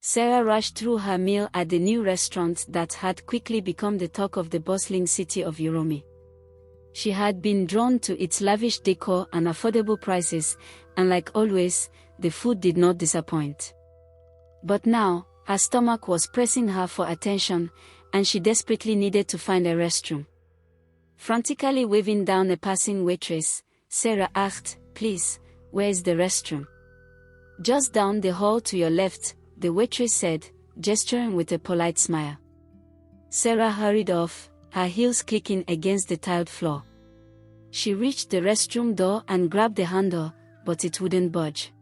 Sarah rushed through her meal at the new restaurant that had quickly become the talk of the bustling city of Uromi. She had been drawn to its lavish decor and affordable prices, and like always, the food did not disappoint. But now, her stomach was pressing her for attention, and she desperately needed to find a restroom. Frantically waving down a passing waitress, Sarah asked, "Please, where is the restroom?" "Just down the hall to your left," the waitress said, gesturing with a polite smile. Sarah hurried off, her heels clicking against the tiled floor. She reached the restroom door and grabbed the handle, but it wouldn't budge.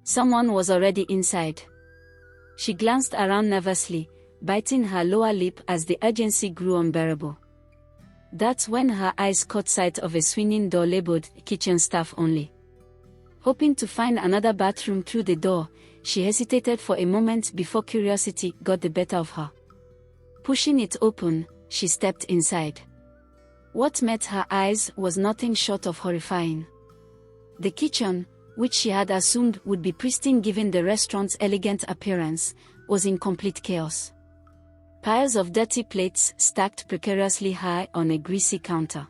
Someone was already inside. She glanced around nervously, biting her lower lip as the urgency grew unbearable. That's when her eyes caught sight of a swinging door labeled "Kitchen Staff Only." Hoping to find another bathroom through the door, she hesitated for a moment before curiosity got the better of her. Pushing it open, she stepped inside. What met her eyes was nothing short of horrifying. The kitchen, which she had assumed would be pristine given the restaurant's elegant appearance, was in complete chaos. Piles of dirty plates stacked precariously high on a greasy counter.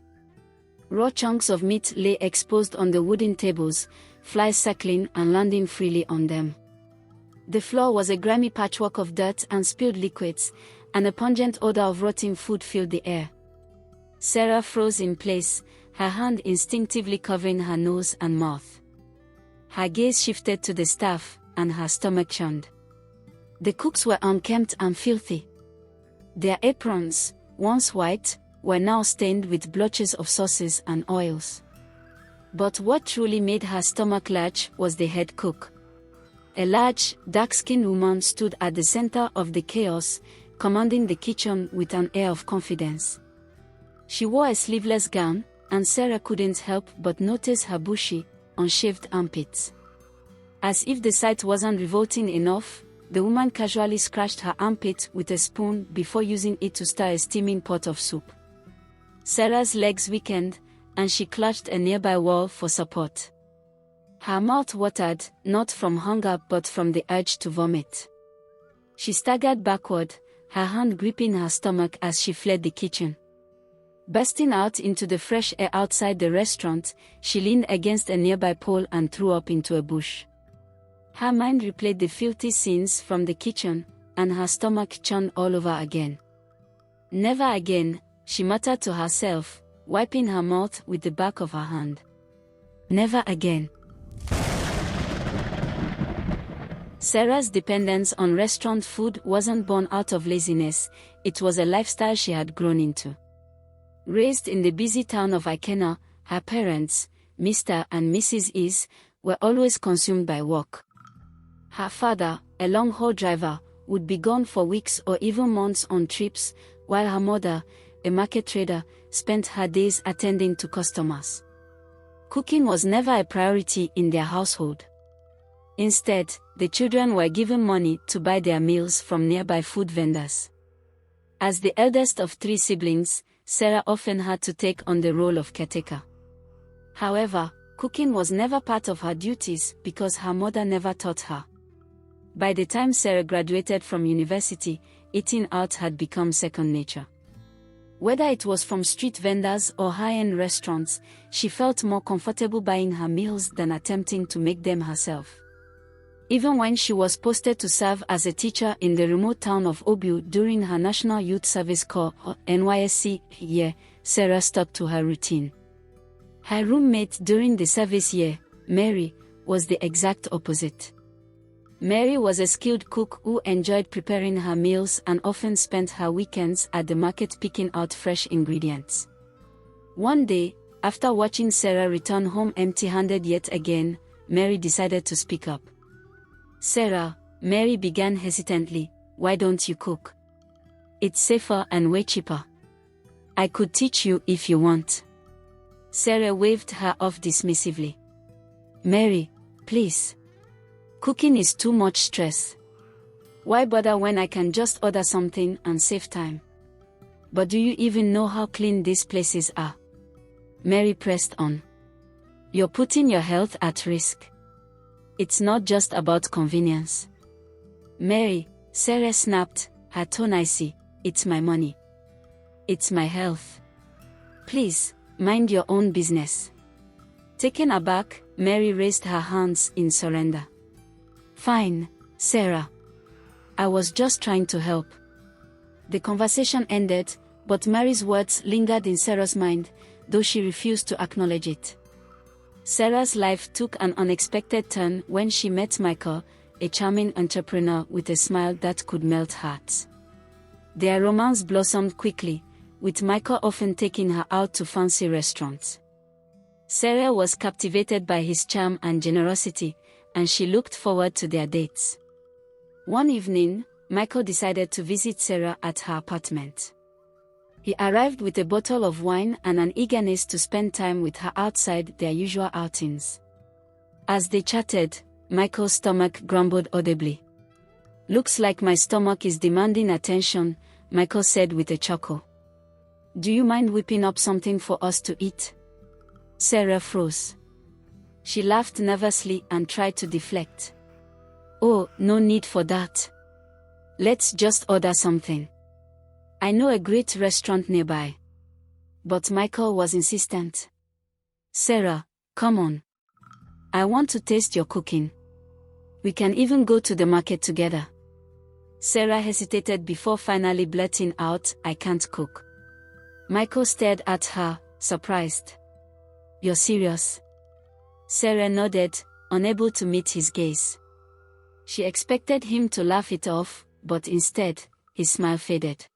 Raw chunks of meat lay exposed on the wooden tables, flies circling and landing freely on them. The floor was a grimy patchwork of dirt and spilled liquids, and a pungent odor of rotting food filled the air. Sarah froze in place, her hand instinctively covering her nose and mouth. Her gaze shifted to the staff, and her stomach churned. The cooks were unkempt and filthy. Their aprons, once white, were now stained with blotches of sauces and oils. But what truly made her stomach lurch was the head cook. A large, dark-skinned woman stood at the center of the chaos, commanding the kitchen with an air of confidence. She wore a sleeveless gown, and Sarah couldn't help but notice her bushy, unshaved armpits. As if the sight wasn't revolting enough, the woman casually scratched her armpit with a spoon before using it to stir a steaming pot of soup. Sarah's legs weakened, and she clutched a nearby wall for support. Her mouth watered, not from hunger but from the urge to vomit. She staggered backward, her hand gripping her stomach as she fled the kitchen. Bursting out into the fresh air outside the restaurant, she leaned against a nearby pole and threw up into a bush. Her mind replayed the filthy scenes from the kitchen, and her stomach churned all over again. "Never again," she muttered to herself, wiping her mouth with the back of her hand. "Never again." Sarah's dependence on restaurant food wasn't born out of laziness, it was a lifestyle she had grown into. Raised in the busy town of Ikena, her parents, Mr. and Mrs. Is, were always consumed by work. Her father, a long-haul driver, would be gone for weeks or even months on trips, while her mother, a market trader, spent her days attending to customers. Cooking was never a priority in their household. Instead, the children were given money to buy their meals from nearby food vendors. As the eldest of 3 siblings, Sarah often had to take on the role of caretaker. However, cooking was never part of her duties because her mother never taught her. By the time Sarah graduated from university, eating out had become second nature. Whether it was from street vendors or high-end restaurants, she felt more comfortable buying her meals than attempting to make them herself. Even when she was posted to serve as a teacher in the remote town of Obu during her National Youth Service Corps or NYSC year, Sarah stuck to her routine. Her roommate during the service year, Mary, was the exact opposite. Mary was a skilled cook who enjoyed preparing her meals and often spent her weekends at the market picking out fresh ingredients. One day, after watching Sarah return home empty-handed yet again, Mary decided to speak up. "Sarah," Mary began hesitantly, "why don't you cook? It's safer and way cheaper. I could teach you if you want." Sarah waved her off dismissively. "Mary, please. Cooking is too much stress. Why bother when I can just order something and save time? But do you even know how clean these places are?" Mary pressed on. "You're putting your health at risk. It's not just about convenience. Mary, Sarah snapped, her tone icy, it's my money. It's my health. Please, mind your own business. Taken aback, Mary raised her hands in surrender. Fine, Sarah. I was just trying to help. The conversation ended, but Mary's words lingered in Sarah's mind, though she refused to acknowledge it. Sarah's life took an unexpected turn when she met Michael, a charming entrepreneur with a smile that could melt hearts. Their romance blossomed quickly, with Michael often taking her out to fancy restaurants. Sarah was captivated by his charm and generosity, and she looked forward to their dates. One evening, Michael decided to visit Sarah at her apartment. He arrived with a bottle of wine and an eagerness to spend time with her outside their usual outings. As they chatted, Michael's stomach grumbled audibly. Looks like my stomach is demanding attention, Michael said with a chuckle. Do you mind whipping up something for us to eat? Sarah froze. She laughed nervously and tried to deflect. Oh, no need for that. Let's just order something. I know a great restaurant nearby. But Michael was insistent. Sarah, come on. I want to taste your cooking. We can even go to the market together. Sarah hesitated before finally blurting out, I can't cook. Michael stared at her, surprised. You're serious? Sarah nodded, unable to meet his gaze. She expected him to laugh it off, but instead, his smile faded.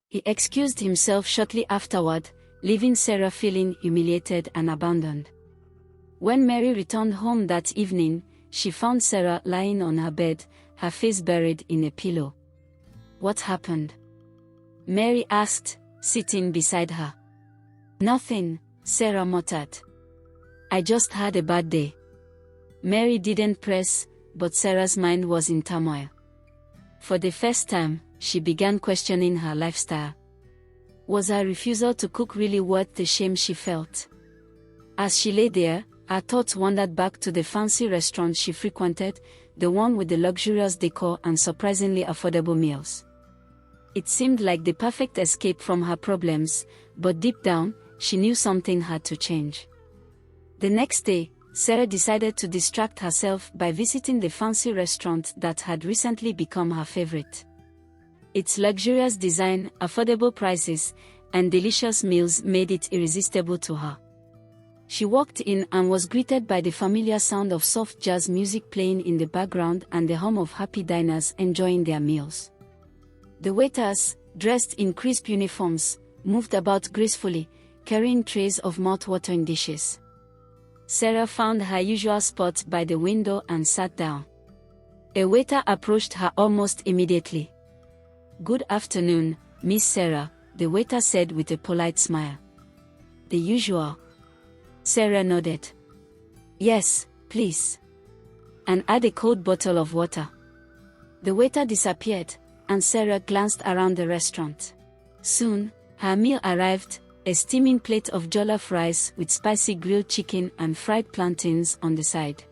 He excused himself shortly afterward, leaving Sarah feeling humiliated and abandoned. When Mary returned home that evening, she found Sarah lying on her bed, her face buried in a pillow. What happened? Mary asked, sitting beside her. Nothing, Sarah muttered. I just had a bad day. Mary didn't press, but Sarah's mind was in turmoil. For the first time, she began questioning her lifestyle. Was her refusal to cook really worth the shame she felt? As she lay there, her thoughts wandered back to the fancy restaurant she frequented, the one with the luxurious decor and surprisingly affordable meals. It seemed like the perfect escape from her problems, but deep down, she knew something had to change. The next day, Sarah decided to distract herself by visiting the fancy restaurant that had recently become her favorite. Its luxurious design, affordable prices, and delicious meals made it irresistible to her. She walked in and was greeted by the familiar sound of soft jazz music playing in the background and the hum of happy diners enjoying their meals. The waiters, dressed in crisp uniforms, moved about gracefully, carrying trays of mouth-watering dishes. Sarah found her usual spot by the window and sat down. A waiter approached her almost immediately. Good afternoon, Miss Sarah, the waiter said with a polite smile. The usual. Sarah nodded. Yes, please. And add a cold bottle of water. The waiter disappeared, and Sarah glanced around the restaurant. Soon, her meal arrived, a steaming plate of jollof rice with spicy grilled chicken and fried plantains on the side.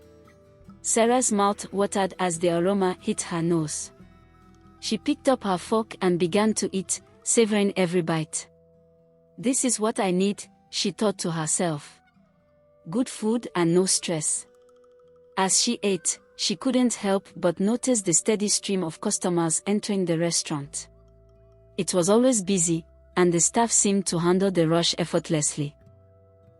Sarah's mouth watered as the aroma hit her nose. She picked up her fork and began to eat, savoring every bite. This is what I need, she thought to herself. Good food and no stress. As she ate, she couldn't help but notice the steady stream of customers entering the restaurant. It was always busy, and the staff seemed to handle the rush effortlessly.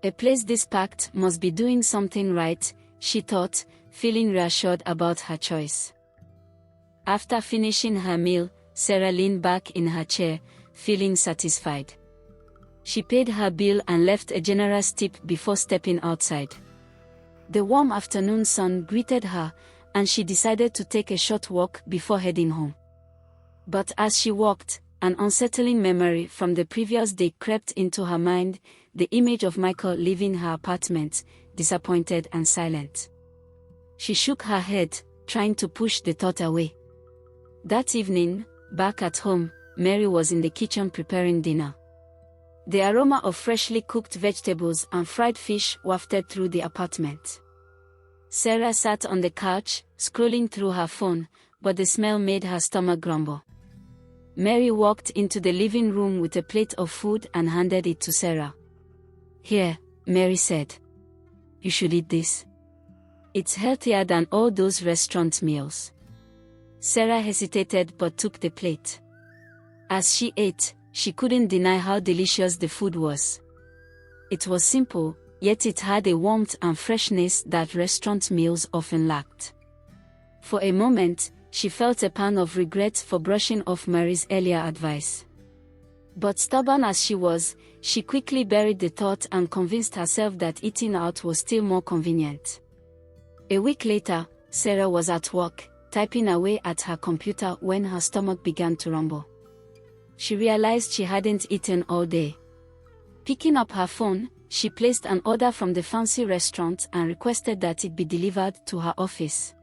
A place this packed must be doing something right, she thought, feeling reassured about her choice. After finishing her meal, Sarah leaned back in her chair, feeling satisfied. She paid her bill and left a generous tip before stepping outside. The warm afternoon sun greeted her, and she decided to take a short walk before heading home. But as she walked, an unsettling memory from the previous day crept into her mind, the image of Michael leaving her apartment, disappointed and silent. She shook her head, trying to push the thought away. That evening, back at home, Mary was in the kitchen preparing dinner. The aroma of freshly cooked vegetables and fried fish wafted through the apartment. Sarah sat on the couch, scrolling through her phone, but the smell made her stomach grumble. Mary walked into the living room with a plate of food and handed it to Sarah. "Here," Mary said. "You should eat this. It's healthier than all those restaurant meals." Sarah hesitated but took the plate. As she ate, she couldn't deny how delicious the food was. It was simple, yet it had a warmth and freshness that restaurant meals often lacked. For a moment, she felt a pang of regret for brushing off Mary's earlier advice. But stubborn as she was, she quickly buried the thought and convinced herself that eating out was still more convenient. A week later, Sarah was at work, typing away at her computer when her stomach began to rumble. She realized she hadn't eaten all day. Picking up her phone, she placed an order from the fancy restaurant and requested that it be delivered to her office.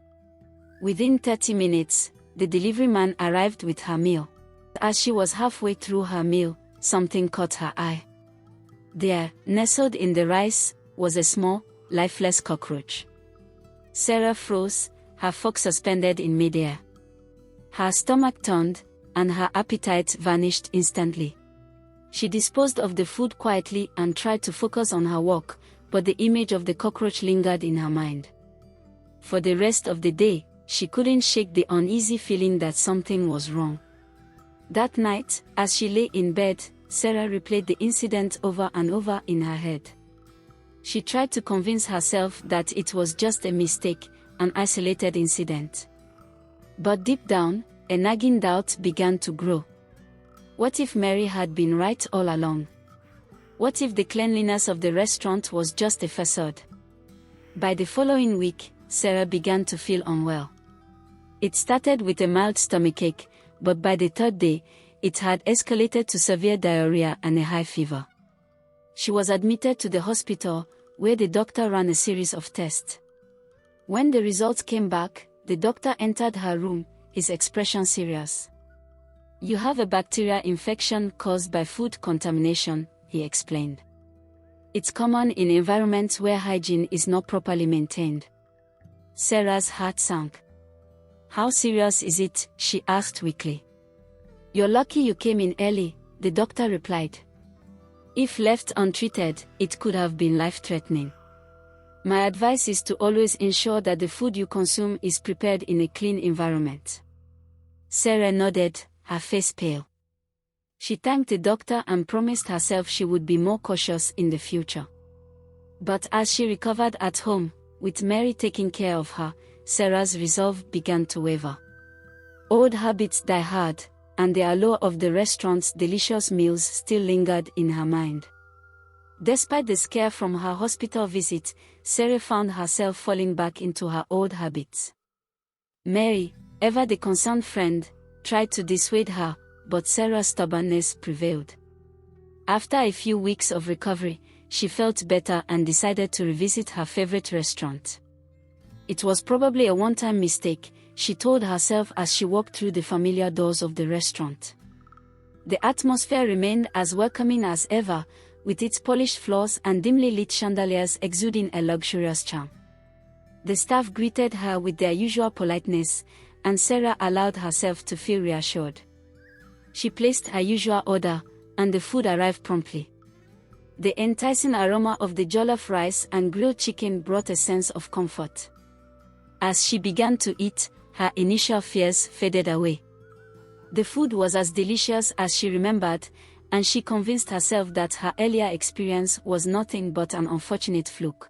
Within 30 minutes, the delivery man arrived with her meal. As she was halfway through her meal, something caught her eye. There, nestled in the rice, was a small, lifeless cockroach. Sarah froze, her fork suspended in midair. Her stomach turned, and her appetite vanished instantly. She disposed of the food quietly and tried to focus on her work, but the image of the cockroach lingered in her mind. For the rest of the day, she couldn't shake the uneasy feeling that something was wrong. That night, as she lay in bed, Sarah replayed the incident over and over in her head. She tried to convince herself that it was just a mistake, an isolated incident. But deep down, a nagging doubt began to grow. What if Mary had been right all along? What if the cleanliness of the restaurant was just a facade? By the following week, Sarah began to feel unwell. It started with a mild stomachache, but by the third day, it had escalated to severe diarrhea and a high fever. She was admitted to the hospital, where the doctor ran a series of tests. When the results came back, the doctor entered her room, his expression serious. "You have a bacterial infection caused by food contamination," he explained. "It's common in environments where hygiene is not properly maintained." Sarah's heart sank. "How serious is it?" she asked weakly. "You're lucky you came in early," the doctor replied. "If left untreated, it could have been life-threatening. My advice is to always ensure that the food you consume is prepared in a clean environment." Sarah nodded, her face pale. She thanked the doctor and promised herself she would be more cautious in the future. But as she recovered at home, with Mary taking care of her, Sarah's resolve began to waver. Old habits die hard, and the allure of the restaurant's delicious meals still lingered in her mind. Despite the scare from her hospital visit, Sarah found herself falling back into her old habits. Mary, ever the concerned friend, tried to dissuade her, but Sarah's stubbornness prevailed. After a few weeks of recovery, she felt better and decided to revisit her favorite restaurant. It was probably a one-time mistake, she told herself as she walked through the familiar doors of the restaurant. The atmosphere remained as welcoming as ever, with its polished floors and dimly lit chandeliers exuding a luxurious charm. The staff greeted her with their usual politeness, and Sarah allowed herself to feel reassured. She placed her usual order, and the food arrived promptly. The enticing aroma of the jollof rice and grilled chicken brought a sense of comfort. As she began to eat, her initial fears faded away. The food was as delicious as she remembered, and she convinced herself that her earlier experience was nothing but an unfortunate fluke.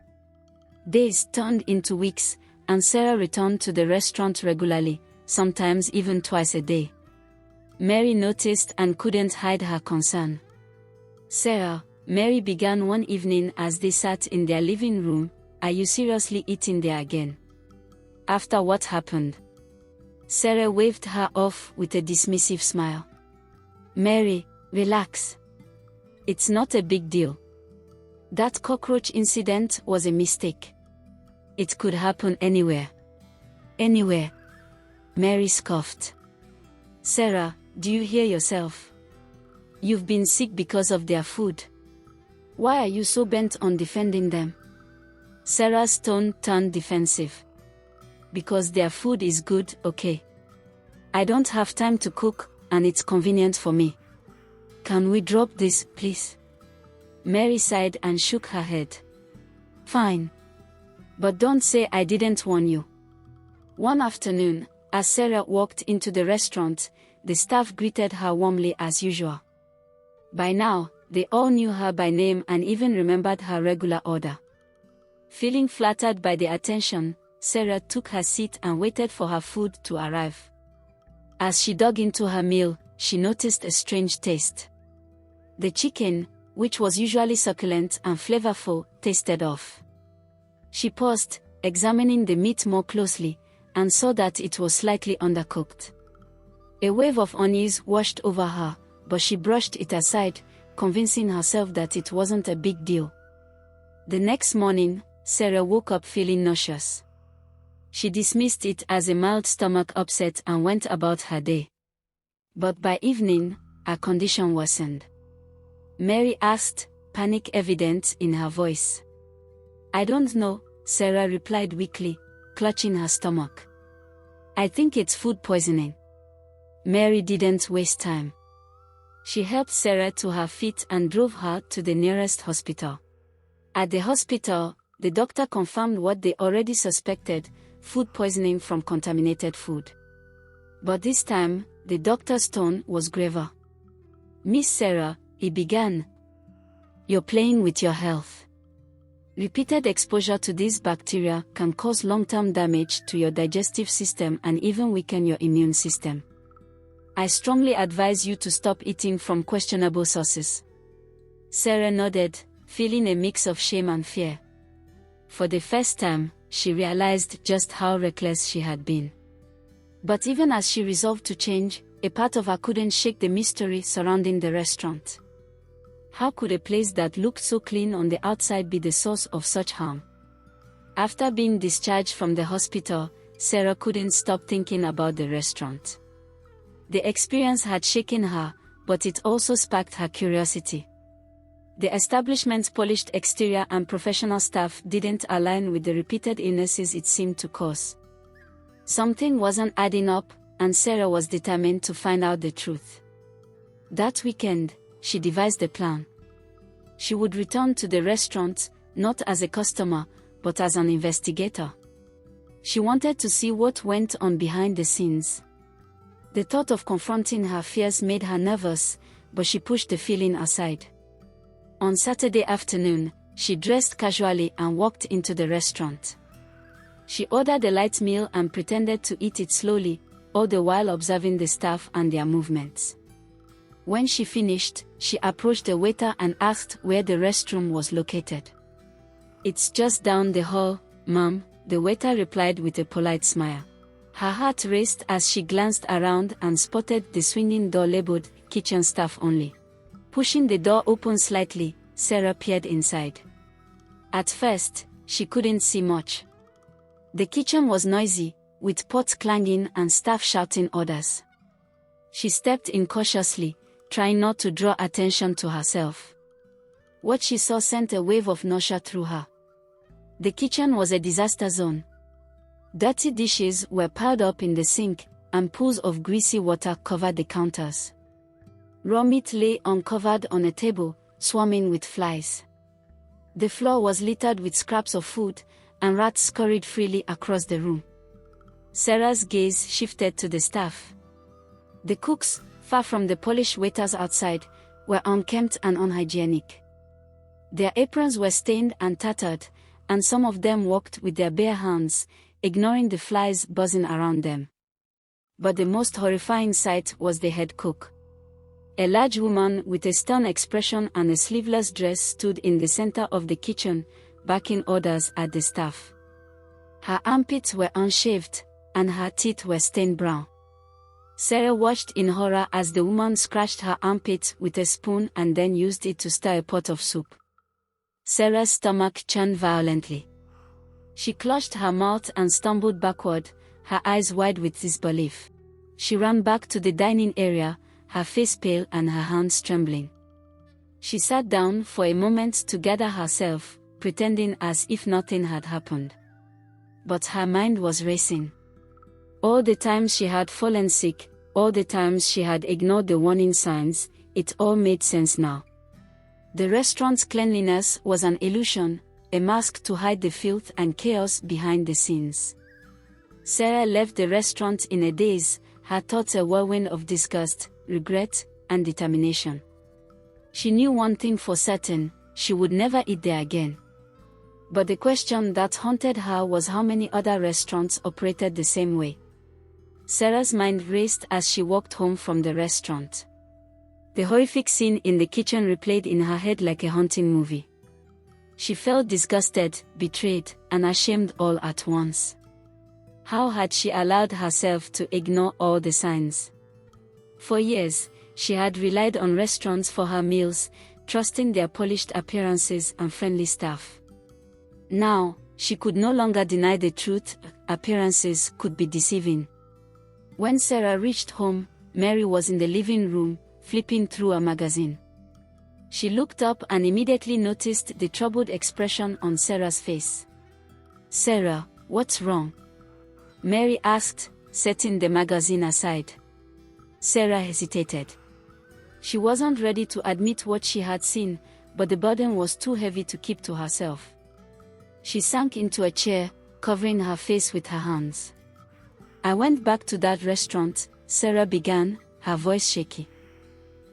Days turned into weeks, and Sarah returned to the restaurant regularly, sometimes even twice a day. Mary noticed and couldn't hide her concern. "Sarah," Mary began one evening as they sat in their living room, "are you seriously eating there again? After what happened?" Sarah waved her off with a dismissive smile. "Mary, relax. It's not a big deal. That cockroach incident was a mistake. It could happen anywhere." "Anywhere?" Mary scoffed. "Sarah, do you hear yourself? You've been sick because of their food. Why are you so bent on defending them?" Sarah's tone turned defensive. "Because their food is good, okay. I don't have time to cook, and it's convenient for me. Can we drop this, please? Mary sighed and shook her head. Fine. But don't say I didn't warn you. One afternoon, as Sarah walked into the restaurant, the staff greeted her warmly as usual. By now, they all knew her by name and even remembered her regular order. Feeling flattered by the attention, Sarah took her seat and waited for her food to arrive. As she dug into her meal, she noticed a strange taste. The chicken, which was usually succulent and flavorful, tasted off. She paused, examining the meat more closely, and saw that it was slightly undercooked. A wave of unease washed over her, but she brushed it aside, convincing herself that it wasn't a big deal. The next morning, Sarah woke up feeling nauseous. She dismissed it as a mild stomach upset and went about her day. But by evening, her condition worsened. Mary asked, panic evident in her voice. I don't know, Sarah replied weakly, clutching her stomach. I think it's food poisoning. Mary didn't waste time. She helped Sarah to her feet and drove her to the nearest hospital. At the hospital, the doctor confirmed what they already suspected, food poisoning from contaminated food. But this time, the doctor's tone was graver. Miss Sarah, he began. You're playing with your health. Repeated exposure to these bacteria can cause long-term damage to your digestive system and even weaken your immune system. I strongly advise you to stop eating from questionable sources. Sarah nodded, feeling a mix of shame and fear. For the first time, she realized just how reckless she had been. But even as she resolved to change, a part of her couldn't shake the mystery surrounding the restaurant. How could a place that looked so clean on the outside be the source of such harm? After being discharged from the hospital, Sarah couldn't stop thinking about the restaurant. The experience had shaken her, but it also sparked her curiosity. The establishment's polished exterior and professional staff didn't align with the repeated illnesses it seemed to cause. Something wasn't adding up, and Sarah was determined to find out the truth. That weekend, she devised a plan. She would return to the restaurant, not as a customer, but as an investigator. She wanted to see what went on behind the scenes. The thought of confronting her fears made her nervous, but she pushed the feeling aside. On Saturday afternoon, she dressed casually and walked into the restaurant. She ordered a light meal and pretended to eat it slowly, all the while observing the staff and their movements. When she finished, she approached the waiter and asked where the restroom was located. It's just down the hall, ma'am, the waiter replied with a polite smile. Her heart raced as she glanced around and spotted the swinging door labeled, kitchen staff only. Pushing the door open slightly, Sarah peered inside. At first, she couldn't see much. The kitchen was noisy, with pots clanging and staff shouting orders. She stepped in cautiously, trying not to draw attention to herself. What she saw sent a wave of nausea through her. The kitchen was a disaster zone. Dirty dishes were piled up in the sink, and pools of greasy water covered the counters. Raw meat lay uncovered on a table, swarming with flies. The floor was littered with scraps of food, and rats scurried freely across the room. Sarah's gaze shifted to the staff. The cooks, far from the polished waiters outside, were unkempt and unhygienic. Their aprons were stained and tattered, and some of them walked with their bare hands, ignoring the flies buzzing around them. But the most horrifying sight was the head cook. A large woman with a stern expression and a sleeveless dress stood in the center of the kitchen, barking orders at the staff. Her armpits were unshaved, and her teeth were stained brown. Sarah watched in horror as the woman scratched her armpits with a spoon and then used it to stir a pot of soup. Sarah's stomach churned violently. She clutched her mouth and stumbled backward, her eyes wide with disbelief. She ran back to the dining area, her face pale and her hands trembling. She sat down for a moment to gather herself, pretending as if nothing had happened. But her mind was racing. All the times she had fallen sick, All the times she had ignored the warning signs, it all made sense now. The restaurant's cleanliness was an illusion, a mask to hide the filth and chaos behind the scenes. Sarah left the restaurant in a daze, her thoughts a whirlwind of disgust, regret, and determination. She knew one thing for certain: she would never eat there again. But the question that haunted her was how many other restaurants operated the same way. Sarah's mind raced as she walked home from the restaurant. The horrific scene in the kitchen replayed in her head like a haunting movie. She felt disgusted, betrayed, and ashamed all at once. How had she allowed herself to ignore all the signs? For years, she had relied on restaurants for her meals, trusting their polished appearances and friendly staff. Now, she could no longer deny the truth: appearances could be deceiving. When Sarah reached home, Mary was in the living room, flipping through a magazine. She looked up and immediately noticed the troubled expression on Sarah's face. "Sarah, what's wrong?" Mary asked, setting the magazine aside. Sarah hesitated. She wasn't ready to admit what she had seen, but the burden was too heavy to keep to herself. She sank into a chair, covering her face with her hands. "I went back to that restaurant," Sarah began, her voice shaky.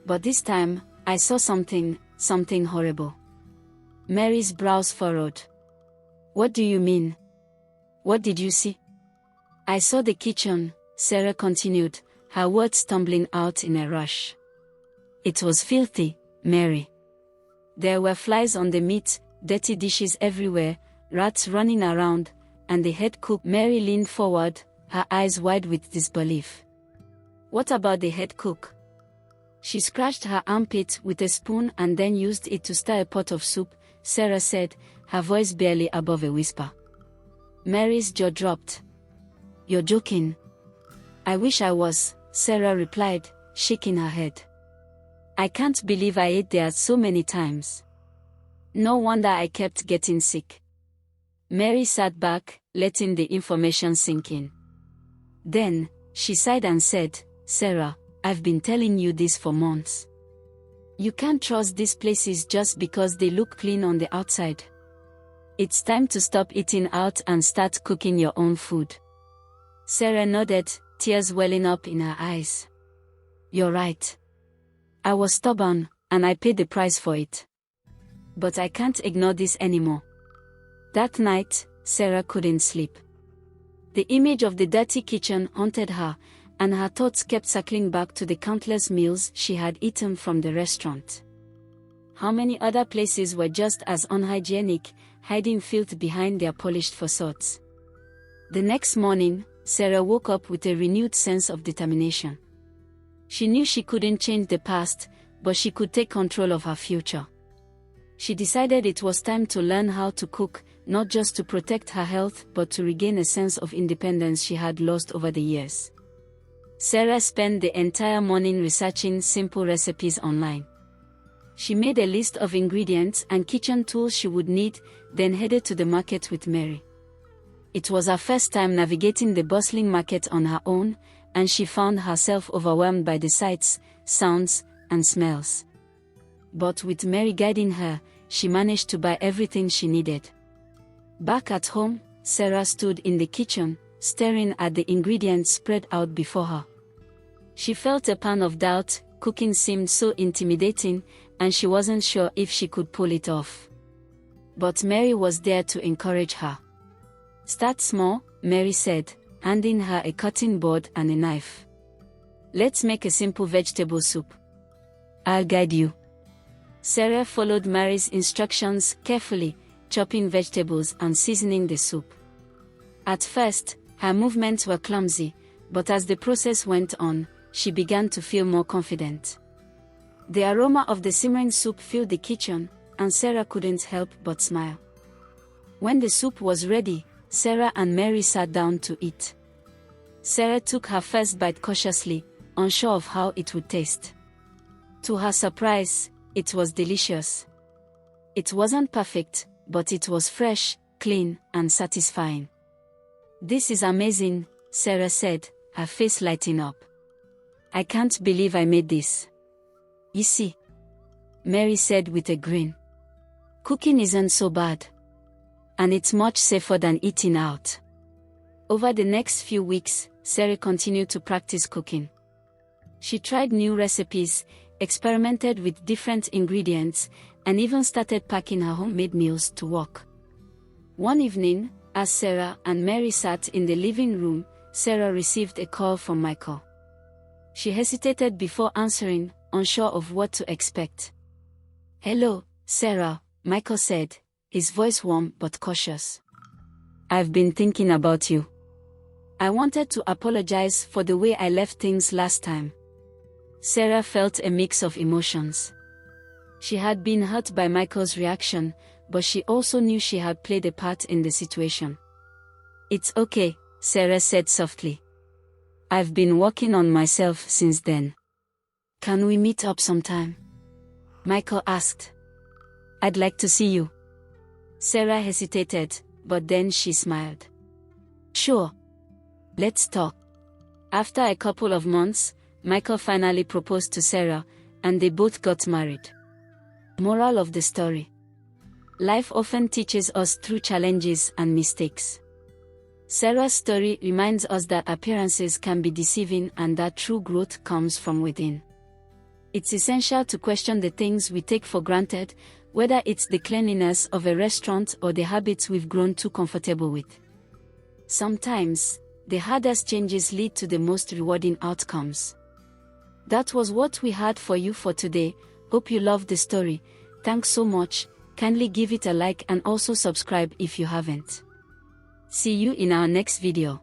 "But this time, I saw something horrible." Mary's brows furrowed. "What do you mean? What did you see?" "I saw the kitchen," Sarah continued, her words stumbling out in a rush. "It was filthy, Mary. There were flies on the meat, dirty dishes everywhere, rats running around, and the head cook." Mary leaned forward, her eyes wide with disbelief. "What about the head cook?" She scratched her armpit with a spoon and then used it to stir a pot of soup, Sarah said, her voice barely above a whisper. Mary's jaw dropped. "You're joking." "I wish I was," Sarah replied, shaking her head. "I can't believe I ate there so many times. No wonder I kept getting sick." Mary sat back, letting the information sink in. Then, she sighed and said, "Sarah, I've been telling you this for months. You can't trust these places just because they look clean on the outside. It's time to stop eating out and start cooking your own food." Sarah nodded, tears welling up in her eyes. "You're right. I was stubborn, and I paid the price for it. But I can't ignore this anymore." That night, Sarah couldn't sleep. The image of the dirty kitchen haunted her, and her thoughts kept circling back to the countless meals she had eaten from the restaurant. How many other places were just as unhygienic, hiding filth behind their polished facades? The next morning, Sarah woke up with a renewed sense of determination. She knew she couldn't change the past, but she could take control of her future. She decided it was time to learn how to cook, not just to protect her health but to regain a sense of independence she had lost over the years. Sarah spent the entire morning researching simple recipes online. She made a list of ingredients and kitchen tools she would need, then headed to the market with Mary. It was her first time navigating the bustling market on her own, and she found herself overwhelmed by the sights, sounds, and smells. But with Mary guiding her, she managed to buy everything she needed. Back at home, Sarah stood in the kitchen, staring at the ingredients spread out before her. She felt a pang of doubt. Cooking seemed so intimidating, and she wasn't sure if she could pull it off. But Mary was there to encourage her. "Start small," Mary said, handing her a cutting board and a knife. "Let's make a simple vegetable soup. I'll guide you." Sarah followed Mary's instructions carefully, chopping vegetables and seasoning the soup. At first, her movements were clumsy, but as the process went on, she began to feel more confident. The aroma of the simmering soup filled the kitchen, and Sarah couldn't help but smile. When the soup was ready, Sarah and Mary sat down to eat. Sarah took her first bite cautiously, unsure of how it would taste. To her surprise, it was delicious. It wasn't perfect, but it was fresh, clean, and satisfying. "This is amazing," Sarah said, her face lighting up. I can't believe I made this. You see, Mary said with a grin. Cooking isn't so bad. And it's much safer than eating out. Over the next few weeks, Sarah continued to practice cooking. She tried new recipes, experimented with different ingredients, and even started packing her homemade meals to work. One evening, as Sarah and Mary sat in the living room, Sarah received a call from Michael. She hesitated before answering, unsure of what to expect. "Hello, Sarah," Michael said, his voice warm but cautious. "I've been thinking about you. I wanted to apologize for the way I left things last time." Sarah felt a mix of emotions. She had been hurt by Michael's reaction, but she also knew she had played a part in the situation. "It's okay," Sarah said softly. "I've been working on myself since then. Can we meet up sometime?" Michael asked. "I'd like to see you." Sarah hesitated, but then she smiled. "Sure. Let's talk." After a couple of months, Michael finally proposed to Sarah, and they both got married. Moral of the story: life often teaches us through challenges and mistakes. Sarah's story reminds us that appearances can be deceiving and that true growth comes from within. It's essential to question the things we take for granted, whether it's the cleanliness of a restaurant or the habits we've grown too comfortable with. Sometimes, the hardest changes lead to the most rewarding outcomes. That was what we had for you for today. Hope you loved the story. Thanks so much. Kindly give it a like and also subscribe if you haven't. See you in our next video.